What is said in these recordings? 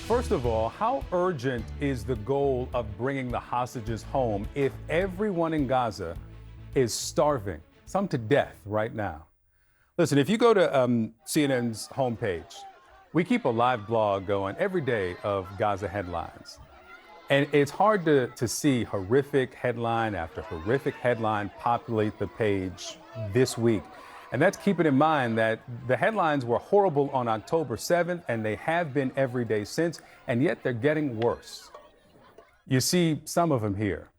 First of all, how urgent is the goal of bringing the hostages home if everyone in Gaza is starving, some to death right now? Listen, if you go to CNN's homepage, we keep a live blog going every day of Gaza headlines. And it's hard to see horrific headline after horrific headline populate the page this week. And that's keeping in mind that the headlines were horrible on October 7th, and they have been every day since, and yet they're getting worse. You see some of them here.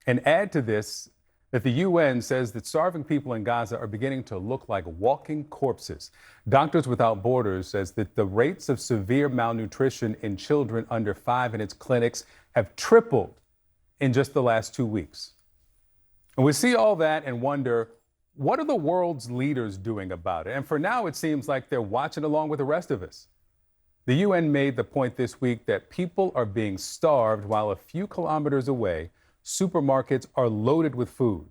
And add to this that the UN says that starving people in Gaza are beginning to look like walking corpses. Doctors Without Borders says that the rates of severe malnutrition in children under 5 in its clinics have tripled in just the last 2 weeks. And we see all that and wonder, what are the world's leaders doing about it? And for now, it seems like they're watching along with the rest of us. The UN made the point this week that people are being starved while a few kilometers away, supermarkets are loaded with food.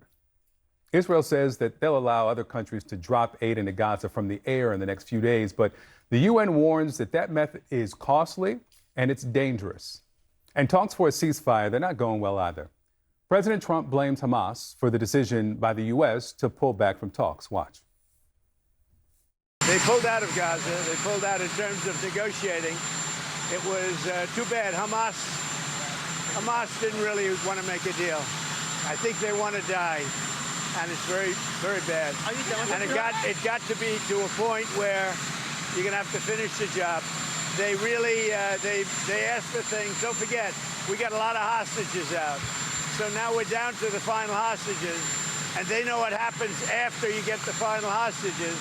Israel says that they'll allow other countries to drop aid into Gaza from the air in the next few days, but the UN warns that that method is costly and it's dangerous. And talks for a ceasefire, they're not going well either. President Trump blames Hamas for the decision by the U.S. to pull back from talks. Watch. They pulled out of Gaza. They pulled out in terms of negotiating. It was too bad. Hamas didn't really want to make a deal. I think they want to die, and it's very, very bad. And it got to be to a point where you're going to have to finish the job. They really they asked for things. Don't forget, we got a lot of hostages out. So now we're down to the final hostages, and they know what happens after you get the final hostages.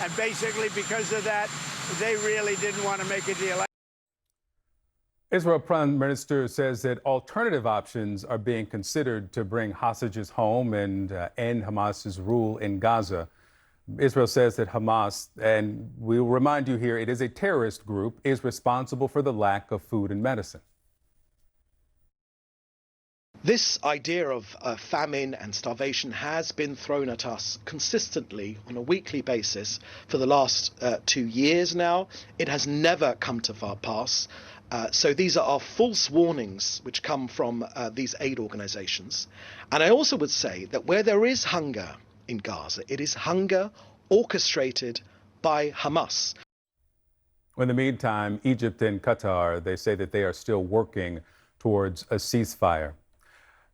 And basically, because of that, they really didn't want to make a deal. Israel Prime Minister says that alternative options are being considered to bring hostages home and end Hamas's rule in Gaza. Israel says that Hamas, and we'll remind you here, it is a terrorist group, is responsible for the lack of food and medicine. This idea of famine and starvation has been thrown at us consistently on a weekly basis for the last 2 years now. It has never come to pass. So these are false warnings which come from these aid organizations. And I also would say that where there is hunger in Gaza, it is hunger orchestrated by Hamas. In the meantime, Egypt and Qatar, they say that they are still working towards a ceasefire.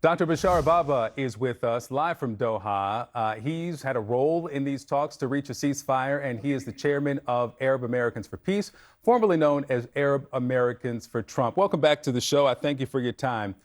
Dr. Bishara Bahbah is with us live from Doha. He's had a role in these talks to reach a ceasefire, and he is the chairman of Arab Americans for Peace, formerly known as Arab Americans for Trump. Welcome back to the show. I thank you for your time.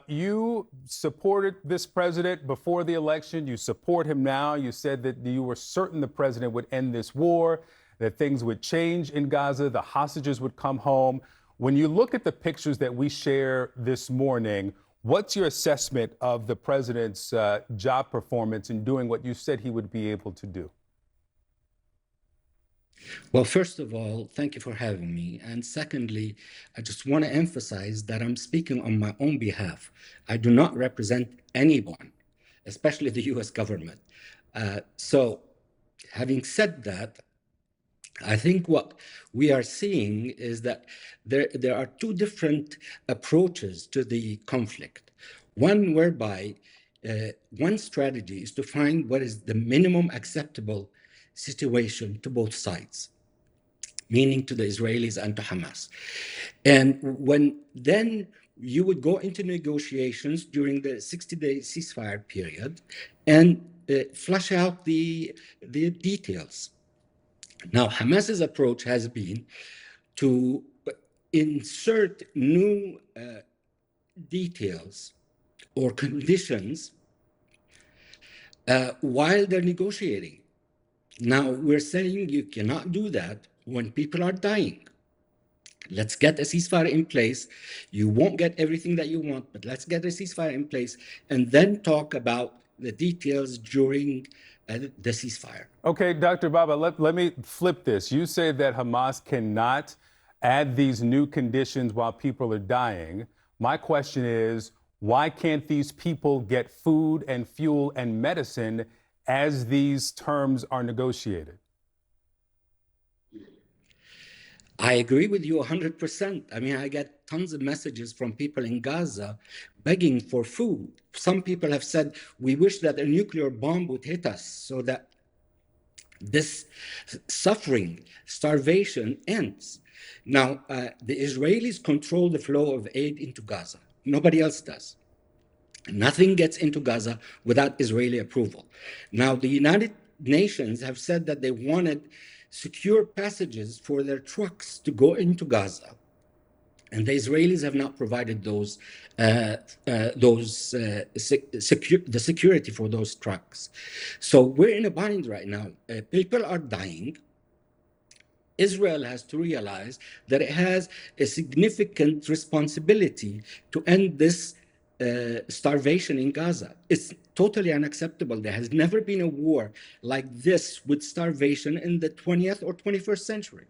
You supported this president before the election. You support him now. You said that you were certain the president would end this war, that things would change in Gaza, the hostages would come home. When you look at the pictures that we share this morning, what's your assessment of the president's job performance in doing what you said he would be able to do? Well, first of all, thank you for having me. And secondly, I just want to emphasize that I'm speaking on my own behalf. I do not represent anyone, especially the U.S. government. So having said that, I think what we are seeing is that there are two different approaches to the conflict. One whereby one strategy is to find what is the minimum acceptable situation to both sides, meaning to the Israelis and to Hamas. And when then you would go into negotiations during the 60-day ceasefire period and flush out the details. Now, Hamas's approach has been to insert new details or conditions while they're negotiating. Now, we're saying you cannot do that when people are dying. Let's get a ceasefire in place. You won't get everything that you want, but let's get a ceasefire in place and then talk about the details during the ceasefire. Okay, Dr. Bahbah, let me flip this. You say that Hamas cannot add these new conditions while people are dying. My question is, why can't these people get food and fuel and medicine as these terms are negotiated? I agree with you 100%. I mean, I get tons of messages from people in Gaza begging for food. Some people have said, we wish that a nuclear bomb would hit us so that this suffering, starvation ends. Now, the Israelis control the flow of aid into Gaza. Nobody else does. Nothing gets into Gaza without Israeli approval. Now, the United Nations have said that they wanted secure passages for their trucks to go into Gaza. And the Israelis have not provided the security for those trucks. So we're in a bind right now. People are dying. Israel has to realize that it has a significant responsibility to end this starvation in Gaza. It's totally unacceptable. There has never been a war like this with starvation in the 20th or 21st century.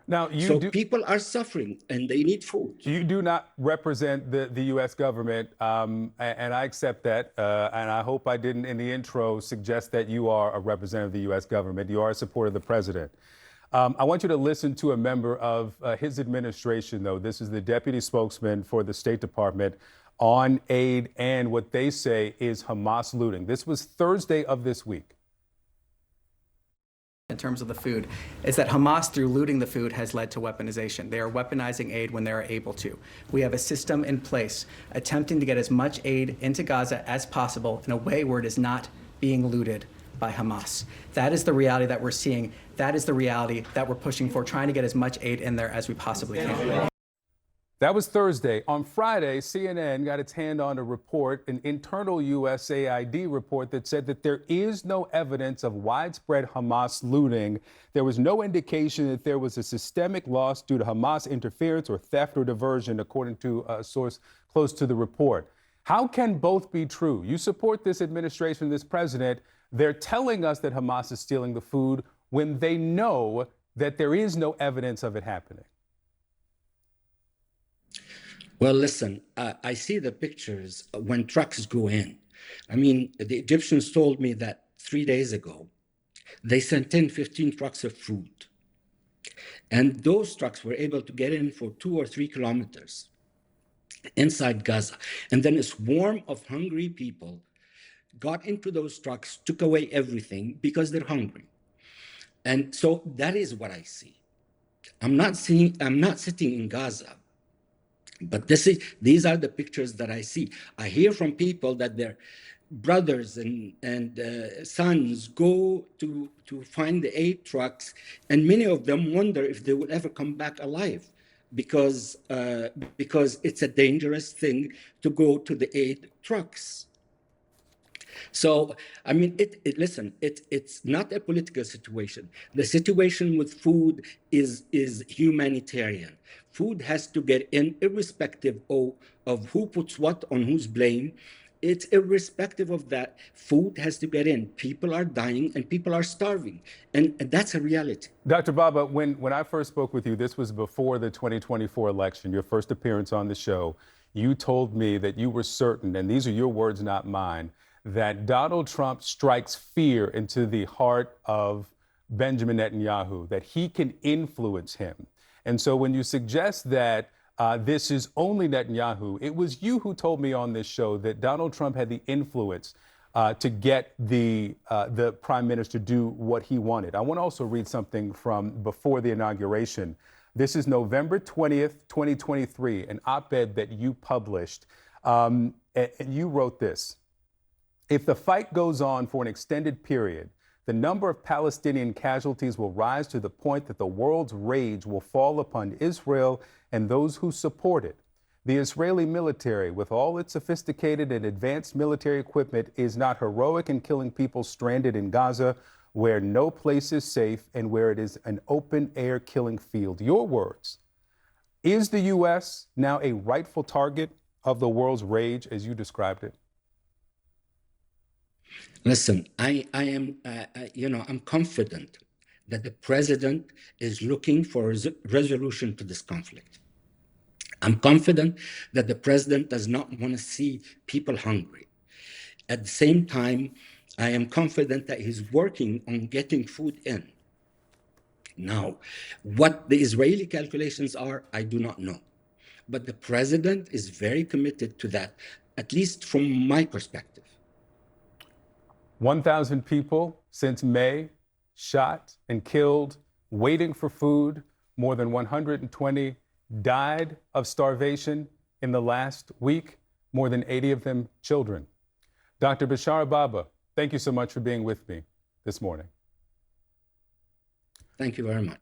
Now, People are suffering and they need food. You do not represent the U.S. government, and I accept that. And I hope I didn't, in the intro, suggest that you are a representative of the U.S. government. You are a supporter of the president. I want you to listen to a member of his administration, though. This is the deputy spokesman for the State Department on aid and what they say is Hamas looting. This was Thursday of this week. In terms of the food, is that Hamas, through looting the food, has led to weaponization. They are weaponizing aid when they are able to. We have a system in place attempting to get as much aid into Gaza as possible in a way where it is not being looted by Hamas. That is the reality that we're seeing. That is the reality that we're pushing for, trying to get as much aid in there as we possibly can. That was Thursday. On Friday, CNN got its hand on a report, an internal USAID report that said that there is no evidence of widespread Hamas looting. There was no indication that there was a systemic loss due to Hamas interference or theft or diversion, according to a source close to the report. How can both be true? You support this administration, this president. They're telling us that Hamas is stealing the food when they know that there is no evidence of it happening. Well, listen, I see the pictures when trucks go in. I mean, the Egyptians told me that 3 days ago, they sent in 15 trucks of food. And those trucks were able to get in for 2 or 3 kilometers inside Gaza. And then a swarm of hungry people got into those trucks, took away everything because they're hungry. And so that is what I see. I'm not sitting in Gaza. But these are the pictures that I see. I hear from people that their brothers and sons go to find the aid trucks, and many of them wonder if they will ever come back alive, because it's a dangerous thing to go to the aid trucks. So, I mean, it's not a political situation. The situation with food is humanitarian. Food has to get in irrespective of who puts what on whose blame. It's irrespective of that. Food has to get in. People are dying and people are starving. And that's a reality. Dr. Bahbah, when I first spoke with you, this was before the 2024 election, your first appearance on the show. You told me that you were certain, and these are your words, not mine, that Donald Trump strikes fear into the heart of Benjamin Netanyahu, that he can influence him. And so when you suggest that this is only Netanyahu, it was you who told me on this show that Donald Trump had the influence to get the prime minister to do what he wanted. I want to also read something from before the inauguration. This is November 20th, 2023, an op-ed that you published. And you wrote this: if the fight goes on for an extended period, the number of Palestinian casualties will rise to the point that the world's rage will fall upon Israel and those who support it. The Israeli military, with all its sophisticated and advanced military equipment, is not heroic in killing people stranded in Gaza, where no place is safe and where it is an open-air killing field. Your words. Is the U.S. now a rightful target of the world's rage, as you described it? Listen, I'm confident that the president is looking for a resolution to this conflict. I'm confident that the president does not want to see people hungry. At the same time, I am confident that he's working on getting food in. Now, what the Israeli calculations are, I do not know. But the president is very committed to that, at least from my perspective. 1,000 people since May shot and killed, waiting for food. More than 120 died of starvation in the last week, more than 80 of them children. Dr. Bishara Bahbah, thank you so much for being with me this morning. Thank you very much.